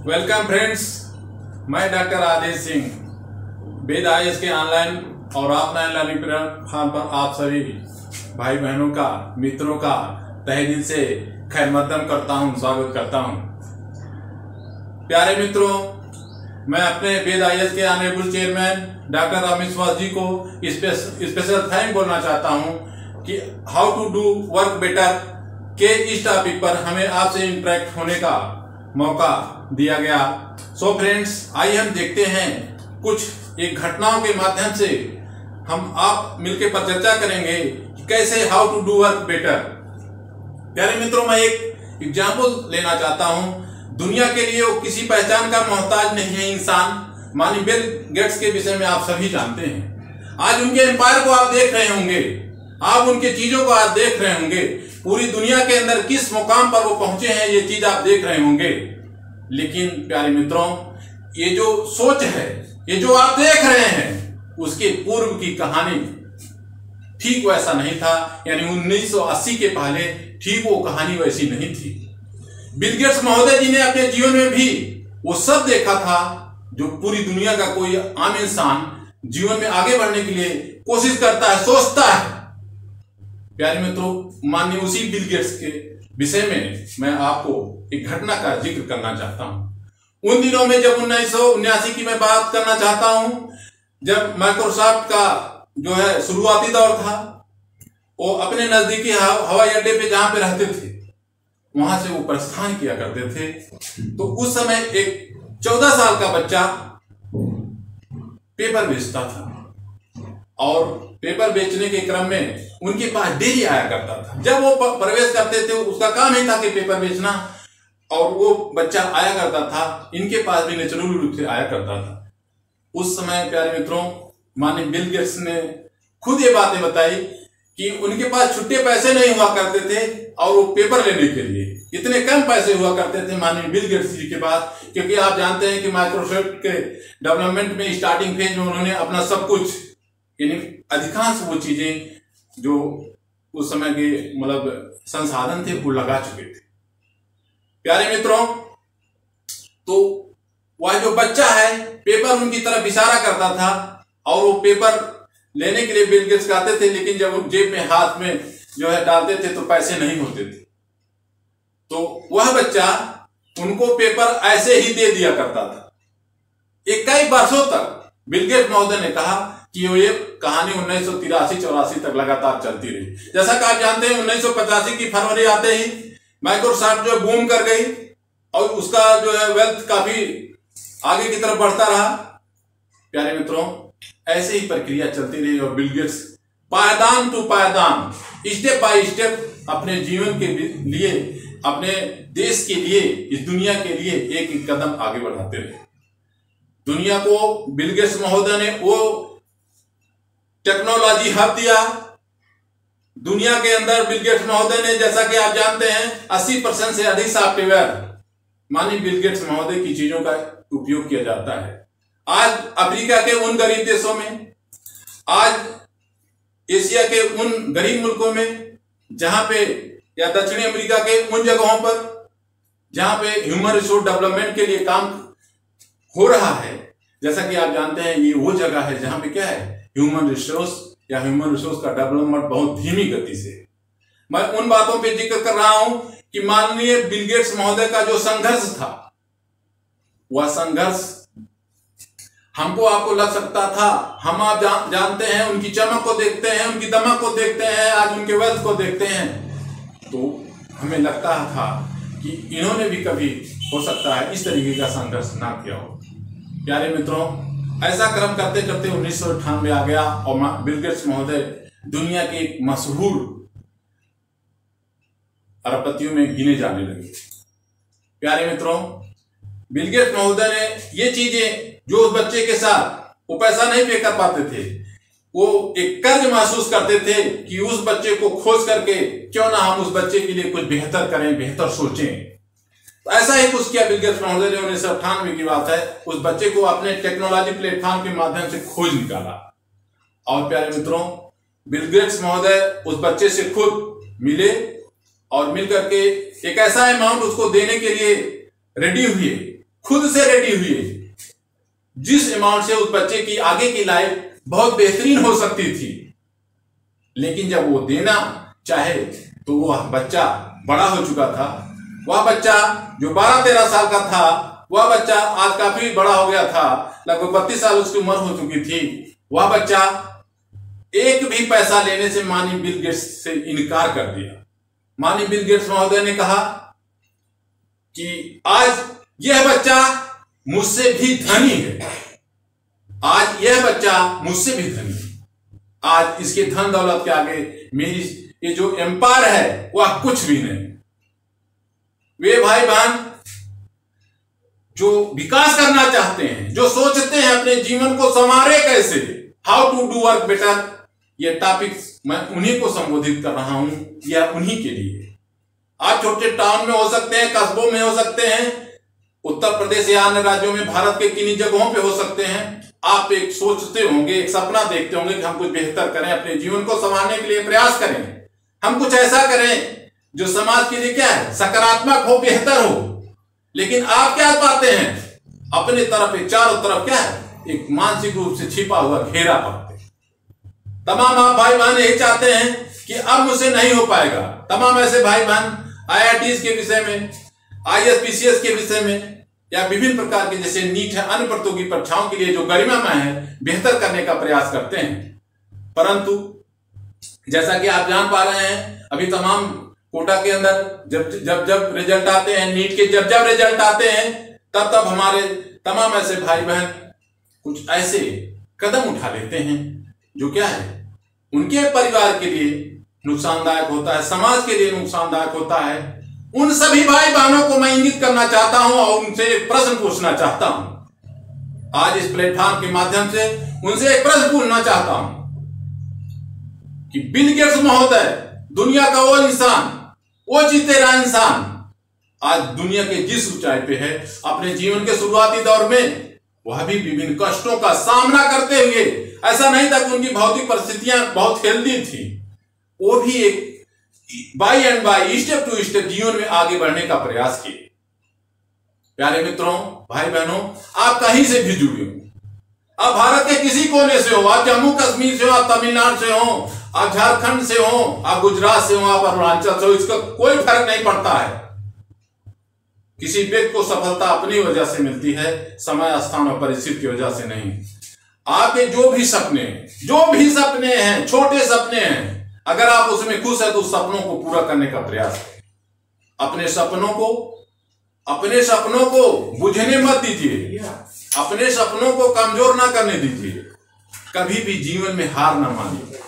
Welcome friends, मैं doctor आदेश सिंह वेद IAS के online और ऑफलाइन लर्निंग प्लेटफॉर्म पर आप सभी भाई बहनों का, मित्रों का तहे दिल से खैर मकदम करता हूं, स्वागत करता हूं। प्यारे मित्रों, मैं अपने वेद आईएएस के honourable chairman doctor Amit Vishwas ji को स्पेशल थैंक बोलना चाहता हूं कि how to do work better के इस टॉपिक पर हमें आपसे इंटरेक्ट होने का मौका दिया गया। सो फ्रेंड्स, आइए हम देखते हैं कुछ एक घटनाओं के माध्यम से हम आप मिलकर पर चर्चा करेंगे कि कैसे how to do work better. प्यारे मित्रों, मैं एक एग्जाम्पल लेना चाहता हूं। दुनिया के लिए वो किसी पहचान का मोहताज नहीं है इंसान। मानी बिल गेट्स के विषय में आप सभी जानते हैं। आज उनके एम्पायर को आप देख रहे होंगे, आप उनके चीजों को आप देख रहे होंगे, पूरी दुनिया के अंदर किस मुकाम पर वो पहुंचे हैं ये चीज आप देख रहे होंगे। लेकिन प्यारे मित्रों, ये जो सोच है, ये जो आप देख रहे हैं, उसके पूर्व की कहानी ठीक वैसा नहीं था। यानी 1980 के पहले ठीक वो कहानी वैसी नहीं थी। बिल गेट्स महोदय जी ने अपने जीवन में भी वो सब देखा था जो पूरी दुनिया का कोई आम इंसान जीवन में आगे बढ़ने के लिए कोशिश करता है, सोचता है। प्यारे मित्रों, माननीय उसी बिल गेट्स के विषय में मैं आपको एक घटना का जिक्र करना चाहता हूं। उन दिनों में जब 1979 की मैं बात करना चाहता हूं, जब माइक्रोसॉफ्ट का जो है शुरुआती दौर था, वो अपने नजदीकी हवाई अड्डे पे जहां पे रहते थे वहां से वो प्रस्थान किया करते थे। तो उस समय एक 14 साल का बच्चा पेपर बेचता था और पेपर बेचने के क्रम में उनके पास डेली आया करता था। जब वो प्रवेश करते थे, उसका काम ही था कि पेपर बेचना, और वो बच्चा आया करता था, इनके पास भी नेचुरल रूप से आया करता था। उस समय प्यारे मित्रों, माननीय बिल गेट्स ने खुद ये बातें बताई कि उनके पास छुट्टे पैसे नहीं हुआ करते थे और वो पेपर लेने के लिए इतने कम पैसे हुआ करते थे माननीय बिल गेट्स जी के पास। क्योंकि आप जानते हैं कि माइक्रोसॉफ्ट के डेवलपमेंट में स्टार्टिंग फेज में उन्होंने अपना सब कुछ, यानी अधिकांश वो चीजें जो उस समय के मतलब संसाधन थे वो लगा चुके थे। प्यारे मित्रों, तो वह जो बच्चा है पेपर उनकी तरफ इशारा करता था और वो पेपर लेने के लिए बिल गेट्स कहते थे, लेकिन जब वो जेब में हाथ में जो है डालते थे तो पैसे नहीं होते थे। तो वह बच्चा उनको पेपर ऐसे ही दे दिया करता था। कई वर्षों तक बिल गेट्स महोदय ने कहा कि ये कहानी 1983-84 तक लगातार चलती रही। जैसा कि आप जानते हैं 1985 की फरवरी आते ही माइक्रोसॉफ्ट जो बूम कर गई और उसका जो है वेल्थ काफी आगे की तरफ बढ़ता रहा। प्यारे मित्रों, ऐसे ही प्रक्रिया चलती रही और बिल गेट्स पायदान टू पायदान, स्टेप बाय स्टेप अपने जीवन के लिए, अपने देश के लिए, इस दुनिया के लिए एक एक कदम आगे बढ़ाते रहे। दुनिया को बिल गेट्स महोदय ने वो टेक्नोलॉजी हब दिया। दुनिया के अंदर बिल गेट्स महोदय ने, जैसा कि आप जानते हैं, 80% से अधिक सॉफ्टवेयर माननीय बिल गेट्स महोदय की चीजों का उपयोग किया जाता है। आज अफ्रीका के उन गरीब देशों में, आज एशिया के उन गरीब मुल्कों में जहां पे, या दक्षिणी अमेरिका के उन जगहों पर जहां पे ह्यूमन रिसोर्स डेवलपमेंट के लिए काम हो रहा है। जैसा कि आप जानते हैं, ये वो जगह है जहां पे क्या है, ह्यूमन रिसोर्स का डेवलपमेंट बहुत धीमी गति से। मैं उन बातों पे जिक्र कर रहा हूं कि माननीय बिल गेट्स महोदय का जो संघर्ष था, वह संघर्ष हमको आपको लग सकता था, हम आप जानते हैं, उनकी चमक को देखते हैं, उनकी दमक को देखते हैं, आज उनके वेल्थ को देखते हैं, तो हमें लगता था कि इन्होंने भी कभी हो सकता है इस तरीके का संघर्ष ना किया हो। प्यारे मित्रों, ऐसा क्रम करते करते 1998 आ गया और बिल गेट्स महोदय दुनिया के एक मशहूर अरबपतियों में गिने जाने लगे। प्यारे मित्रों, बिल गेट्स महोदय ने ये चीजें जो उस बच्चे के साथ वो पैसा नहीं पे कर पाते थे, वो एक कर्ज महसूस करते थे कि उस बच्चे को खोज करके क्यों ना हम उस बच्चे के लिए कुछ बेहतर करें, बेहतर सोचें। तो ऐसा ही कुछ किया बिल गेट्स महोदय ने। 1998 की बात है, उस बच्चे को अपने टेक्नोलॉजी प्लेटफॉर्म के माध्यम से खोज निकाला। और प्यारे मित्रों, बिल गेट्स महोदय उस बच्चे से खुद मिले और मिलकर के एक ऐसा अमाउंट उसको देने के लिए रेडी हुए खुद से रेडी हुए, जिस अमाउंट से उस बच्चे की आगे की लाइफ बहुत बेहतरीन हो सकती थी। लेकिन जब वो देना चाहे तो वह बच्चा बड़ा हो चुका था। वह बच्चा जो 12-13 साल का था, वह बच्चा आज काफी बड़ा हो गया था, लगभग 32 साल उसकी उम्र हो चुकी थी। वह बच्चा एक भी पैसा लेने से माननीय बिल गेट्स से इनकार कर दिया। माननीय बिल गेट्स महोदय ने कहा कि आज यह बच्चा मुझसे भी धनी है, आज यह बच्चा मुझसे भी धनी है। आज इसके धन दौलत के आगे मेरी ये जो एम्पायर है वह कुछ भी नहीं। वे भाई बहन जो विकास करना चाहते हैं, जो सोचते हैं अपने जीवन को संवारे कैसे, how to do work better, ये टॉपिक मैं उन्हीं को संबोधित कर रहा हूं, या उन्हीं के लिए। आप छोटे टाउन में हो सकते हैं, कस्बों में हो सकते हैं, उत्तर प्रदेश या अन्य राज्यों में, भारत के किन्हीं जगहों पे हो सकते हैं। आप एक सोचते होंगे, एक सपना देखते होंगे कि हम कुछ बेहतर करें, अपने जीवन को संवारने के लिए प्रयास करें, हम कुछ ऐसा करें जो समाज के लिए क्या है, सकारात्मक हो, बेहतर हो। लेकिन आप क्या पाते हैं, अपने तरफ एक चारों तरफ क्या है, एक मानसिक रूप से छिपा हुआ घेरा पाते हैं। तमाम आप भाई बहन यही चाहते हैं कि अब मुझसे नहीं हो पाएगा। तमाम ऐसे भाई बहन IITs के विषय में, IAS PCS के विषय में, या विभिन्न प्रकार के जैसे नीट है, अन्य प्रतियोगी परीक्षाओं के लिए जो गरिमामय है, बेहतर करने का प्रयास करते हैं। परंतु जैसा कि आप जान पा रहे हैं, अभी तमाम कोटा के अंदर जब रिजल्ट आते हैं, नीट के जब रिजल्ट आते हैं, तब हमारे तमाम ऐसे भाई बहन कुछ ऐसे कदम उठा लेते हैं जो क्या है, उनके परिवार के लिए नुकसानदायक होता है, समाज के लिए नुकसानदायक होता है। उन सभी भाई बहनों को मैं इंगित करना चाहता हूं और उनसे एक प्रश्न पूछना चाहता हूं। आज इस प्लेटफॉर्म के माध्यम से उनसे एक प्रश्न पूछना चाहता हूं कि बिल गेट्स महोदय, दुनिया का वो इंसान, वो जीते रहा इंसान, आज दुनिया के जिस ऊंचाई पे है, अपने जीवन के शुरुआती दौर में वह भी विभिन्न कष्टों का सामना करते हुए, ऐसा नहीं था कि उनकी भौतिक परिस्थितियां बहुत हेल्दी थी, वो भी एक by and by, step to step जीवन में आगे बढ़ने का प्रयास किए। प्यारे मित्रों, भाई बहनों, आप कहीं से भी जुड़े हो, आप भारत के किसी कोने से हो, आप जम्मू कश्मीर से हो, आप तमिलनाडु से हो, आप झारखंड से हो, आप गुजरात से हो, आप अरुणाचल से हो, इसका कोई फर्क नहीं पड़ता है। किसी व्यक्ति को सफलता अपनी वजह से मिलती है, समय, स्थान और परिस्थिति की वजह से नहीं। आपके जो भी सपने हैं, छोटे सपने हैं, अगर आप उसमें खुश है तो उस सपनों को पूरा करने का प्रयास करें। अपने सपनों को बुझने मत दीजिए, अपने सपनों को कमजोर ना करने दीजिए। कभी भी जीवन में हार ना मानिए।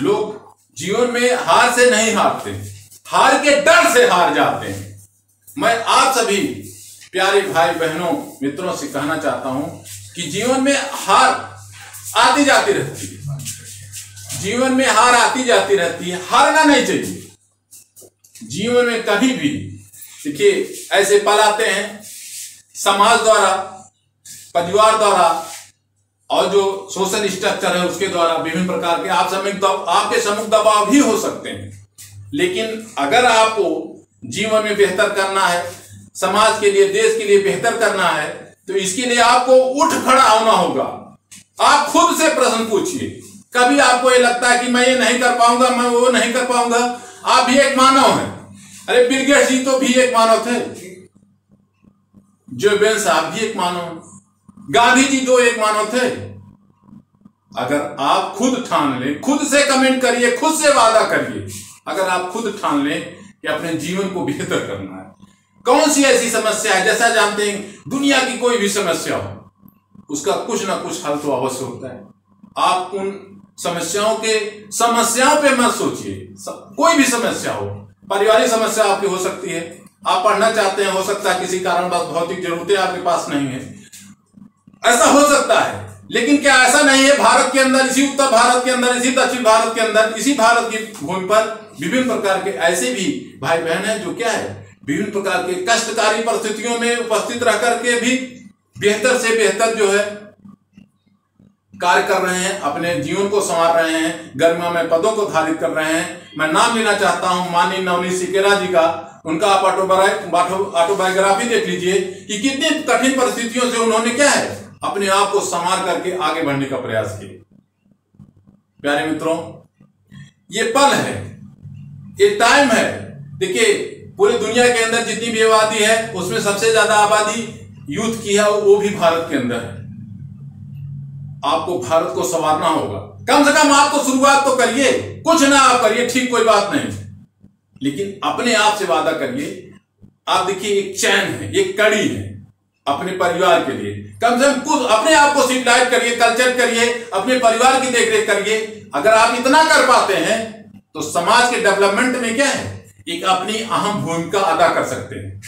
लोग जीवन में हार से नहीं हारते, हार के डर से हार जाते हैं। मैं आप सभी प्यारे भाई बहनों, मित्रों से कहना चाहता हूं कि जीवन में हार आती जाती रहती है, जीवन में हार आती जाती रहती है, हारना नहीं चाहिए। जीवन में कभी भी देखिए ऐसे पल आते हैं, समाज द्वारा, परिवार द्वारा और जो सोशल स्ट्रक्चर है उसके द्वारा विभिन्न प्रकार के आपके सम्मुख दबाव भी हो सकते हैं। लेकिन अगर आपको जीवन में बेहतर करना है, समाज के लिए, देश के लिए बेहतर करना है, तो इसके लिए आपको उठ खड़ा होना होगा। आप खुद से प्रश्न पूछिए। कभी आपको ये लगता है कि मैं ये नहीं कर पाऊंगा, मैं वो नहीं कर पाऊंगा, आप भी एक मानव हैं। अरे बिल गेट्स जी तो भी एक मानव थे, जो बेन साहब भी एक मानव, गांधी जी तो एक मानव थे। अगर आप खुद ठान लें, खुद से कमेंट करिए, खुद से वादा करिए, अगर आप खुद ठान लें कि अपने जीवन को बेहतर करना है, कौन सी ऐसी समस्या है, जैसा जानते हैं दुनिया की कोई भी समस्या हो, उसका कुछ ना कुछ हल तो अवश्य होता है। आप उन समस्याओं पे मत सोचिए। कोई भी समस्या हो, पारिवारिक समस्या आपकी हो सकती है, आप पढ़ना चाहते हैं, हो सकता है किसी कारणवश भौतिक जरूरतें आपके पास नहीं है, ऐसा हो सकता है। लेकिन क्या ऐसा नहीं है भारत के अंदर, इसी उत्तर भारत के अंदर, इसी दक्षिण भारत के अंदर, इसी भारत की भूमि पर विभिन्न प्रकार के ऐसे भी भाई बहन हैं जो क्या है, विभिन्न प्रकार के कष्टकारी परिस्थितियों में उपस्थित रह करके भी बेहतर से बेहतर जो है कार्य कर रहे हैं, अपने जीवन को संवार रहे हैं, गरिमा में पदों को धारित कर रहे हैं। मैं नाम लेना चाहता हूं माननीय नवनीत सिकेरा जी का। उनका आप ऑटोबायोग्राफी देख लीजिए कि कितनी कठिन परिस्थितियों से उन्होंने क्या है अपने आप को संवार करके आगे बढ़ने का प्रयास किया। प्यारे मित्रों, ये पल है, ये टाइम है। देखिए, पूरी दुनिया के अंदर जितनी भी आबादी है उसमें सबसे ज्यादा आबादी यूथ की है, वो भी भारत के अंदर है। आपको भारत को संवारना होगा। कम से कम आप तो शुरुआत तो करिए, कुछ ना आप करिए, ठीक, कोई बात नहीं, लेकिन अपने आप से वादा करिए। आप देखिए, एक चैन है, एक कड़ी है अपने परिवार के लिए। कम से कम कुछ अपने आप को सिविलाइज करिए, कल्चर करिए, अपने परिवार की देखरेख करिए। अगर आप इतना कर पाते हैं तो समाज के डेवलपमेंट में क्या है, एक अपनी अहम भूमिका अदा कर सकते हैं।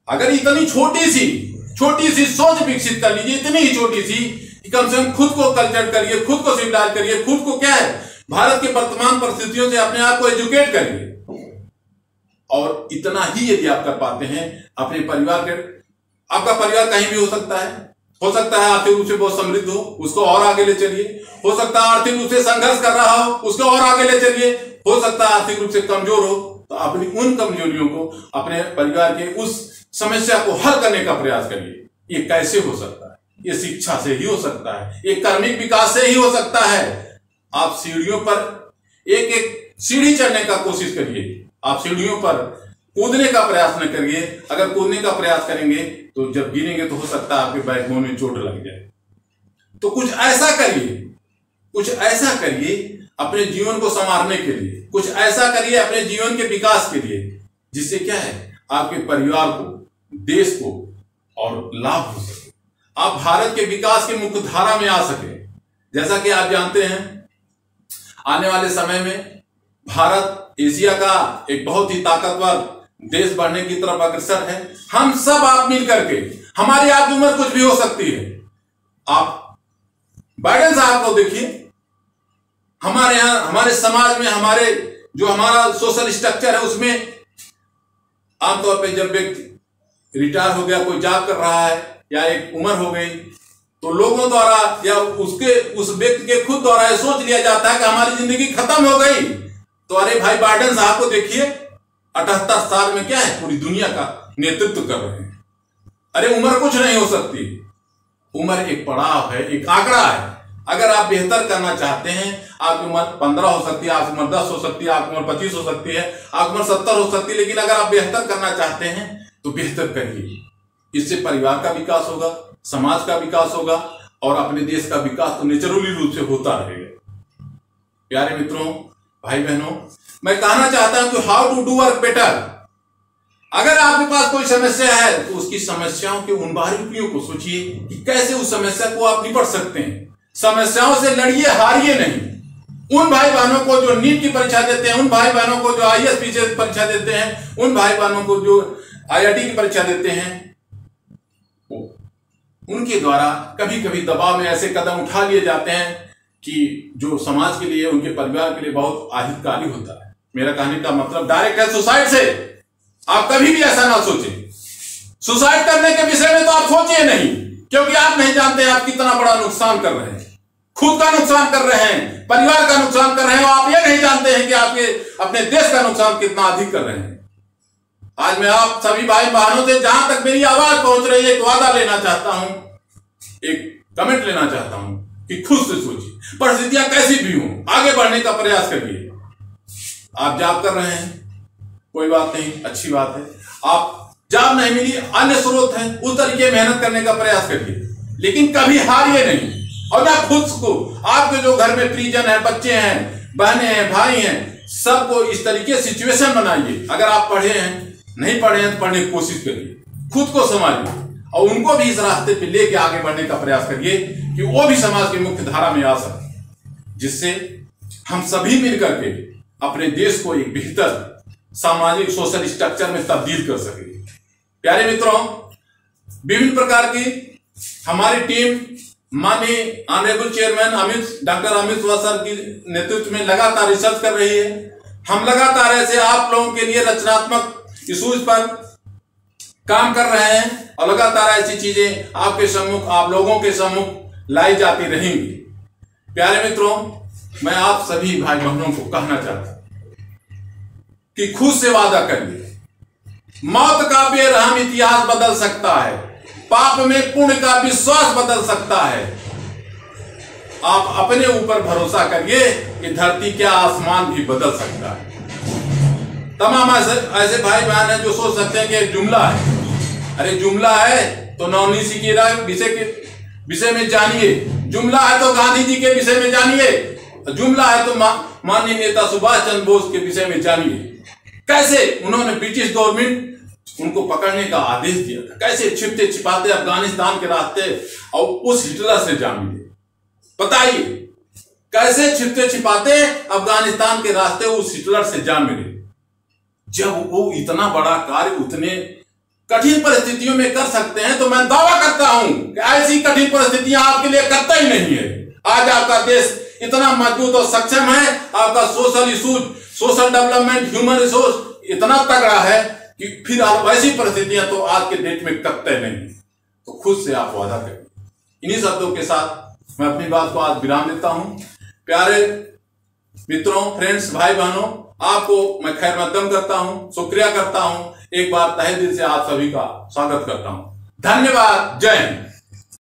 अगर इतनी छोटी सी सोच विकसित कर लीजिए, इतनी ही छोटी सी, कम से कम खुद को कल्चर करिए, खुद को सिविलाइज करिए, खुद को क्या है भारत के वर्तमान परिस्थितियों से अपने आप को एजुकेट करिए। और इतना ही यदि आप कर पाते हैं अपने परिवार के, आपका परिवार कहीं भी हो सकता है आर्थिक रूप से बहुत समृद्ध हो, उसको और आगे ले चलिए। हो सकता है आर्थिक रूप से संघर्ष कर रहा हो, उसको और आगे ले चलिए। हो सकता है आर्थिक रूप से कमजोर हो, तो अपनी उन कमजोरियों को, अपने परिवार के उस समस्या को हल करने का प्रयास करिए। ये कैसे हो सकता है? ये शिक्षा से ही हो सकता है, ये कर्मिक विकास से ही हो सकता है। आप सीढ़ियों पर एक एक सीढ़ी चढ़ने का कोशिश करिए। आप सीढ़ियों पर कूदने का प्रयास न करिए। अगर कूदने का प्रयास करेंगे तो जब गिरेंगे तो हो सकता है आपके बैकबोन में चोट लग जाए। तो कुछ ऐसा करिए अपने जीवन को संवारने के लिए, कुछ ऐसा करिए अपने जीवन के विकास के लिए, जिससे क्या है आपके परिवार को, देश को और लाभ हो सके, आप भारत के विकास की मुख्य धारा में आ सके। जैसा कि आप जानते हैं, आने वाले समय में भारत एशिया का एक बहुत ही ताकतवर देश बनने की तरफ अग्रसर है। हम सब आप मिल करके, हमारी आपकी उम्र कुछ भी हो सकती है। आप बाइडेन साहब को देखिए, हमारे यहां, हमारे समाज में, हमारा सोशल स्ट्रक्चर है, उसमें आमतौर पे जब व्यक्ति रिटायर हो गया, कोई जॉब कर रहा है या एक उम्र हो गई, तो लोगों द्वारा या उस व्यक्ति के खुद द्वारा यह सोच लिया जाता है कि हमारी जिंदगी खत्म हो गई। तो अरे भाई, बाइडेन साहब को देखिए, 78 साल में क्या है पूरी दुनिया का नेतृत्व कर रहे हैं। अरे उम्र कुछ नहीं हो सकती, उम्र एक पड़ाव है, एक आंकड़ा है। अगर आप बेहतर करना चाहते हैं, आपकी उम्र 15 हो सकती है, आपकी उम्र 10 हो सकती है, आपकी उम्र 25 हो सकती है, आपकी उम्र 70 हो सकती है, लेकिन अगर आप बेहतर करना चाहते हैं तो बेहतर करिए। इससे परिवार का विकास होगा, समाज का विकास होगा और अपने देश का विकास तो नेचुरली रूप से होता रहेगा। प्यारे मित्रों, भाई बहनों, मैं कहना चाहता हूं कि how to do work better. अगर आपके पास कोई समस्या है तो उसकी समस्याओं के उन बारीकियों को सोचिए कि कैसे उस समस्या को आप निपट सकते हैं। समस्याओं से लड़िए, हारिए नहीं। उन भाई बहनों को जो नीट की परीक्षा देते हैं, उन भाई बहनों को जो IAS की परीक्षा देते हैं, उन भाई बहनों को जो IIT की परीक्षा देते हैं, उनके द्वारा कभी कभी दबाव में ऐसे कदम उठा लिए जाते हैं कि जो समाज के लिए, उनके परिवार के लिए बहुत अहितकारी होता है। मेरा कहने का मतलब डायरेक्ट है सुसाइड से। आप कभी भी ऐसा ना सोचें। सुसाइड करने के विषय में तो आप सोचिए नहीं, क्योंकि आप नहीं जानते आप कितना बड़ा नुकसान कर रहे हैं। खुद का नुकसान कर रहे हैं, परिवार का नुकसान कर रहे हैं, आप ये नहीं जानते हैं कि आपके अपने देश का नुकसान कितना अधिक कर रहे हैं। आज मैं आप सभी भाई बहनों से, जहां तक मेरी आवाज पहुंच रही है, एक वादा लेना चाहता हूं, एक कमेंट लेना चाहता हूं कि खुद से सोचिए, परिस्थितियां कैसी भी हों, आगे बढ़ने का प्रयास करिए। आप जॉब कर रहे हैं, कोई बात नहीं, अच्छी बात है। आप जॉब नहीं मिली, अन्य स्रोत हैं, उस तरीके मेहनत करने का प्रयास करिए, लेकिन कभी हारिए नहीं। और ना खुद को, आपके जो घर में परिजन है, बच्चे हैं, बहनें हैं, भाई हैं, सबको इस तरीके सिचुएशन बनाइए। अगर आप पढ़े हैं, नहीं पढ़े हैं तो पढ़ने की कोशिश करिए, खुद को संभालिए और उनको भी इस रास्ते पे लेके आगे बढ़ने का प्रयास करिए कि वो भी समाज की मुख्य धारा में आ सके, जिससे हम सभी मिलकर के अपने देश को एक बेहतर सामाजिक सोशल स्ट्रक्चर में तब्दील कर सके। प्यारे मित्रों, विभिन्न प्रकार की हमारी टीम माननीय honourable chairman doctor Amit sir की नेतृत्व में लगातार रिसर्च कर रही है। हम लगातार ऐसे आप लोगों के लिए रचनात्मक इश्यूज पर काम कर रहे हैं और लगातार ऐसी चीजें आपके सम्मुख, आप लोगों के सम्मुख लाई जाती रहेंगी। प्यारे मित्रों, मैं आप सभी भाई बहनों को कहना चाहता हूं कि खुद से वादा करिए, मौत का बेरहम इतिहास बदल सकता है, पाप में पुण्य का विश्वास बदल सकता है। आप अपने ऊपर भरोसा करिए कि धरती क्या आसमान भी बदल सकता है। तमाम ऐसे भाई बहन हैं जो सोच सकते हैं कि एक जुमला है। अरे जुमला है तो नवनीत के विषय में जानिए, जुमला है तो गांधी जी के विषय में जानिए, जुमला है तो माननीय नेता सुभाष चंद्र बोस के विषय में जानिए। कैसे उन्होंने ब्रिटिश गवर्नमेंट उनको पकड़ने का आदेश दिया था, कैसे छिपते छिपाते अफगानिस्तान के रास्ते और उस हिटलर से जा मिले। बताइए कैसे छिपते छिपाते अफगानिस्तान के रास्ते उस हिटलर से जा मिले, जब वो इतना बड़ा कार्य उतने कठिन परिस्थितियों में कर सकते हैं। तो मैं दावा करता हूं कि ऐसी कठिन परिस्थितियां आपके लिए करता ही नहीं है। आज आपका देश इतना मजबूत और सक्षम है, आपका social issues, social development, human resource इतना तगड़ा है कि फिर आप ऐसी परिस्थितियां तो आज के डेट में करते नहीं। तो खुद से आप वादा करें। इन्हीं शब्दों के साथ मैं अपनी बात को आज विराम देता हूं। प्यारे मित्रों, फ्रेंड्स, भाई बहनों, आपको मैं खैर मकदम करता हूं, शुक्रिया करता हूं, एक बार तहे दिल से आप सभी का स्वागत करता हूं। धन्यवाद। जय हिंद।